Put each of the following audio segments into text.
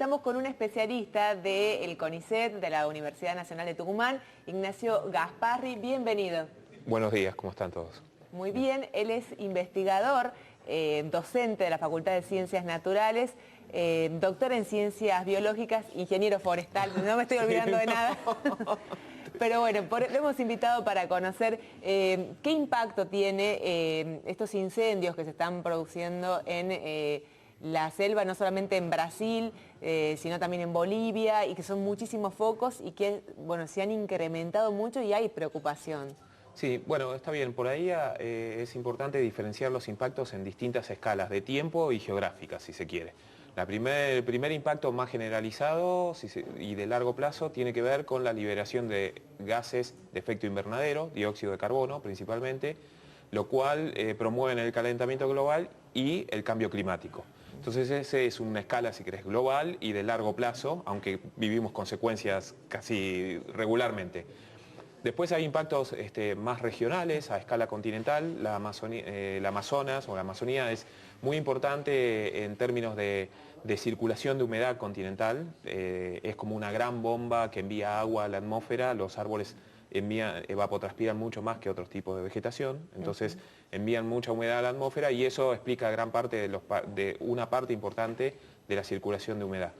estamos con un especialista del CONICET, de la Universidad Nacional de Tucumán, Ignacio Gasparri. Bienvenido. Buenos días, ¿cómo están todos? Muy bien, él es investigador, docente de la Facultad de Ciencias Naturales, doctor en Ciencias Biológicas, ingeniero forestal, no me estoy olvidando de nada. Pero bueno, lo hemos invitado para conocer qué impacto tiene estos incendios que se están produciendo en la selva, no solamente en Brasil, sino también en Bolivia, y que son muchísimos focos y que, bueno, se han incrementado mucho y hay preocupación. Sí, bueno, está bien. Por ahí es importante diferenciar los impactos en distintas escalas de tiempo y geográficas, si se quiere. El primer impacto más generalizado y de largo plazo tiene que ver con la liberación de gases de efecto invernadero, dióxido de carbono principalmente, lo cual promueve el calentamiento global y el cambio climático. Entonces ese es una escala, si querés, global y de largo plazo, aunque vivimos consecuencias casi regularmente. Después hay impactos más regionales, a escala continental. La Amazonas o la Amazonía es muy importante en términos de circulación de humedad continental. Es como una gran bomba que envía agua a la atmósfera. Los árboles evapotranspiran mucho más que otros tipos de vegetación, entonces envían mucha humedad a la atmósfera y eso explica gran parte de una parte importante de la circulación de humedad.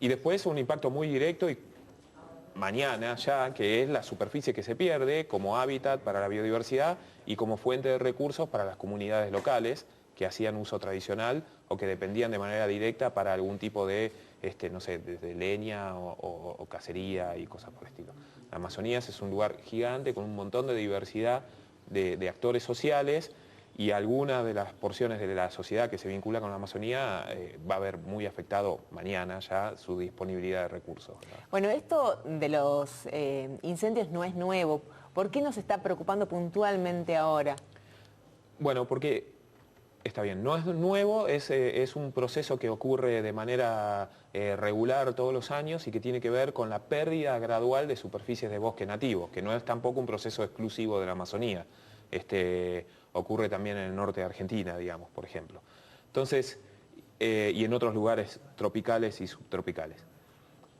Y después un impacto muy directo y mañana ya, que es la superficie que se pierde como hábitat para la biodiversidad y como fuente de recursos para las comunidades locales que hacían uso tradicional o que dependían de manera directa para algún tipo de, no sé, desde leña o cacería y cosas por el estilo. La Amazonía es un lugar gigante con un montón de diversidad de actores sociales y algunas de las porciones de la sociedad que se vincula con la Amazonía va a ver muy afectado mañana ya su disponibilidad de recursos, ¿verdad? Bueno, esto de los incendios no es nuevo. ¿Por qué nos está preocupando puntualmente ahora? Bueno, porque está bien, no es nuevo, es un proceso que ocurre de manera regular todos los años y que tiene que ver con la pérdida gradual de superficies de bosque nativo, que no es tampoco un proceso exclusivo de la Amazonía. Ocurre también en el norte de Argentina, digamos, por ejemplo. Entonces, y en otros lugares tropicales y subtropicales.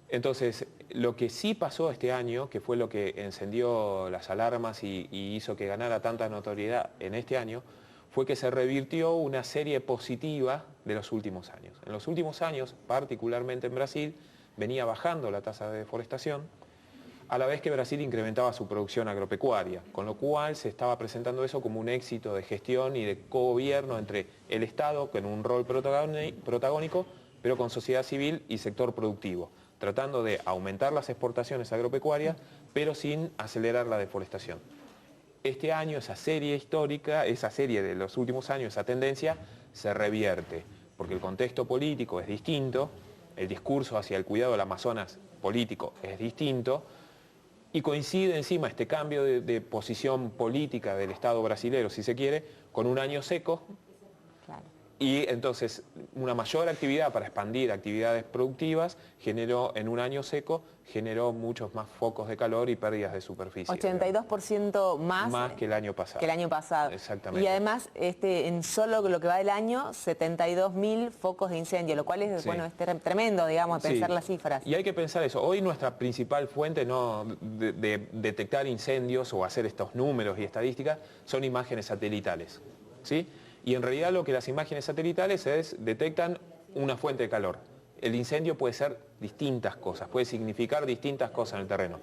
Entonces, lo que sí pasó este año, que fue lo que encendió las alarmas y hizo que ganara tanta notoriedad en este año, fue que se revirtió una serie positiva de los últimos años. En los últimos años, particularmente en Brasil, venía bajando la tasa de deforestación, a la vez que Brasil incrementaba su producción agropecuaria, con lo cual se estaba presentando eso como un éxito de gestión y de cogobierno entre el Estado, con un rol protagónico, pero con sociedad civil y sector productivo, tratando de aumentar las exportaciones agropecuarias, pero sin acelerar la deforestación. Este año esa serie histórica, esa serie de los últimos años, esa tendencia se revierte, porque el contexto político es distinto, el discurso hacia el cuidado del Amazonas político es distinto, y coincide encima este cambio de posición política del Estado brasilero, si se quiere, con un año seco. Claro. Y entonces una mayor actividad para expandir actividades productivas generó, en un año seco, generó muchos más focos de calor y pérdidas de superficie. 82% más que el año pasado. Que el año pasado. Exactamente. Y además, en solo lo que va del año, 72.000 focos de incendio, lo cual es, Sí. bueno, es tremendo, digamos, pensar Sí. las cifras. Y hay que pensar eso. Hoy nuestra principal fuente de detectar incendios o hacer estos números y estadísticas son imágenes satelitales, ¿sí? Y en realidad lo que las imágenes satelitales detectan una fuente de calor. El incendio puede ser distintas cosas, puede significar distintas cosas en el terreno.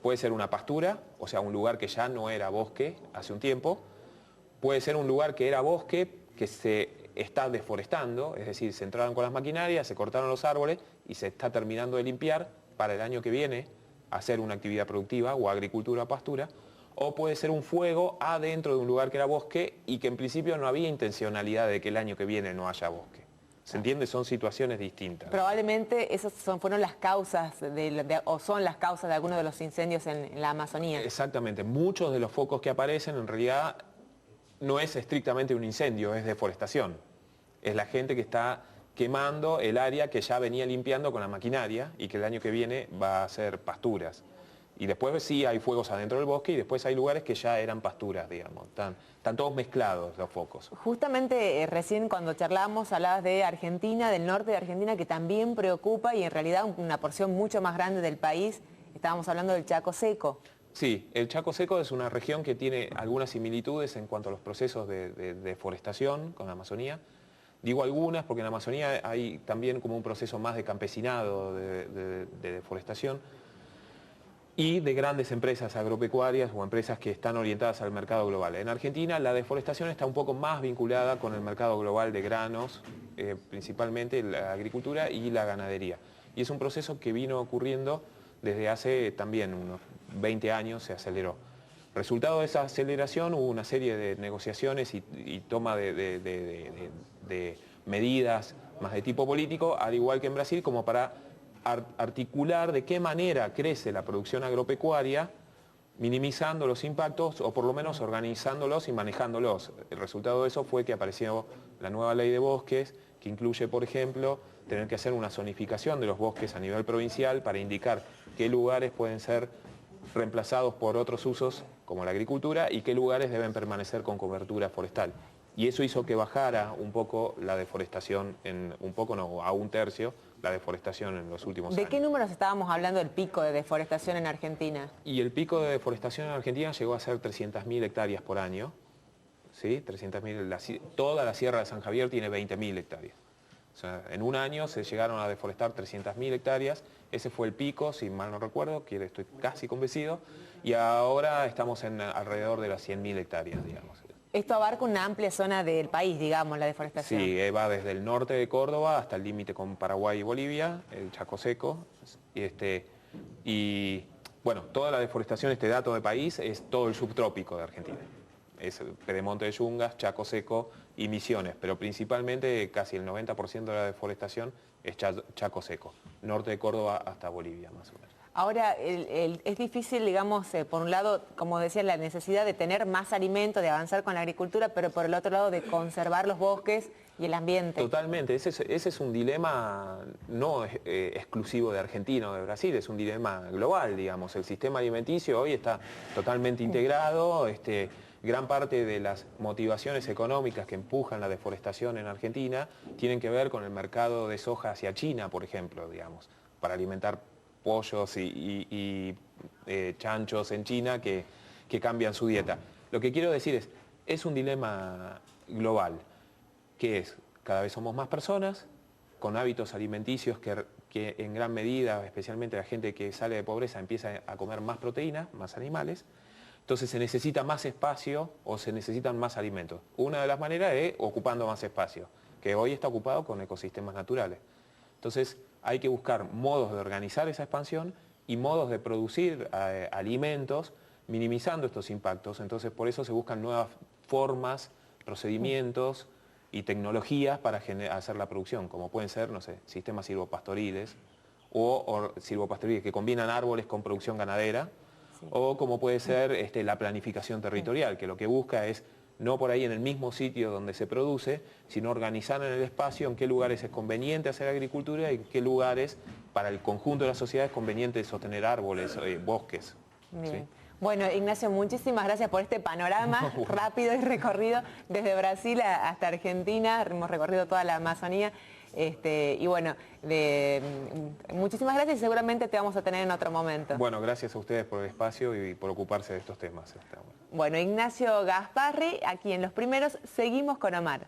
Puede ser una pastura, o sea, un lugar que ya no era bosque hace un tiempo. Puede ser un lugar que era bosque, que se está deforestando, es decir, se entraron con las maquinarias, se cortaron los árboles y se está terminando de limpiar para el año que viene hacer una actividad productiva o agricultura o pastura. O puede ser un fuego adentro de un lugar que era bosque y que en principio no había intencionalidad de que el año que viene no haya bosque. ¿Se entiende? Son situaciones distintas. Probablemente esas fueron las causas, o son las causas de algunos de los incendios en la Amazonía. Exactamente. Muchos de los focos que aparecen en realidad no es estrictamente un incendio, es deforestación. Es la gente que está quemando el área que ya venía limpiando con la maquinaria y que el año que viene va a hacer pasturas. Y después sí hay fuegos adentro del bosque y después hay lugares que ya eran pasturas, digamos. Están todos mezclados los focos. Justamente recién cuando charlábamos hablabas de Argentina, del norte de Argentina, que también preocupa y en realidad una porción mucho más grande del país. Estábamos hablando del Chaco Seco. Sí, el Chaco Seco es una región que tiene algunas similitudes en cuanto a los procesos de deforestación con la Amazonía. Digo algunas porque en la Amazonía hay también como un proceso más de campesinado, de deforestación, y de grandes empresas agropecuarias o empresas que están orientadas al mercado global. En Argentina la deforestación está un poco más vinculada con el mercado global de granos, principalmente la agricultura y la ganadería. Y es un proceso que vino ocurriendo desde hace también unos 20 años, se aceleró. Resultado de esa aceleración hubo una serie de negociaciones y toma de medidas más de tipo político, al igual que en Brasil, como para articular de qué manera crece la producción agropecuaria, minimizando los impactos o por lo menos organizándolos y manejándolos. El resultado de eso fue que apareció la nueva ley de bosques, que incluye, por ejemplo, tener que hacer una zonificación de los bosques a nivel provincial para indicar qué lugares pueden ser reemplazados por otros usos como la agricultura y qué lugares deben permanecer con cobertura forestal. Y eso hizo que bajara un poco la deforestación, a un tercio, la deforestación en los últimos años. ¿De qué números estábamos hablando del pico de deforestación en Argentina? Y el pico de deforestación en Argentina llegó a ser 300.000 hectáreas por año. ¿Sí? 300.000, toda la Sierra de San Javier tiene 20.000 hectáreas. O sea, en un año se llegaron a deforestar 300.000 hectáreas. Ese fue el pico, si mal no recuerdo, que estoy casi convencido. Y ahora estamos en alrededor de las 100.000 hectáreas, digamos. Esto abarca una amplia zona del país, digamos, la deforestación. Sí, va desde el norte de Córdoba hasta el límite con Paraguay y Bolivia, el Chaco Seco. Y bueno, toda la deforestación, este dato de país, es todo el subtrópico de Argentina. Es Pedemonte de Yungas, Chaco Seco y Misiones, pero principalmente casi el 90% de la deforestación es Chaco Seco, norte de Córdoba hasta Bolivia, más o menos. Ahora, es difícil, digamos, por un lado, como decía, la necesidad de tener más alimento, de avanzar con la agricultura, pero por el otro lado de conservar los bosques y el ambiente. Totalmente, ese es un dilema no exclusivo de Argentina o de Brasil, es un dilema global, digamos. El sistema alimenticio hoy está totalmente integrado, gran parte de las motivaciones económicas que empujan la deforestación en Argentina tienen que ver con el mercado de soja hacia China, por ejemplo, digamos, para alimentar pollos y chanchos en China que cambian su dieta. Lo que quiero decir es un dilema global, que es, cada vez somos más personas, con hábitos alimenticios que en gran medida, especialmente la gente que sale de pobreza, empieza a comer más proteínas, más animales, entonces se necesita más espacio o se necesitan más alimentos. Una de las maneras es ocupando más espacio, que hoy está ocupado con ecosistemas naturales. Entonces hay que buscar modos de organizar esa expansión y modos de producir alimentos minimizando estos impactos. Entonces por eso se buscan nuevas formas, procedimientos y tecnologías para hacer la producción, como pueden ser, no sé, sistemas silvopastoriles o silvopastoriles que combinan árboles con producción ganadera, sí, o como puede ser la planificación territorial, que lo que busca es no por ahí en el mismo sitio donde se produce, sino organizar en el espacio en qué lugares es conveniente hacer agricultura y en qué lugares para el conjunto de la sociedad es conveniente sostener árboles, bosques. Bien. ¿Sí? Bueno, Ignacio, muchísimas gracias por este panorama rápido y recorrido desde Brasil hasta Argentina. Hemos recorrido toda la Amazonía. Y bueno, muchísimas gracias y seguramente te vamos a tener en otro momento. Bueno, gracias a ustedes por el espacio y por ocuparse de estos temas. Bueno, Ignacio Gasparri, aquí en Los Primeros, seguimos con Omar.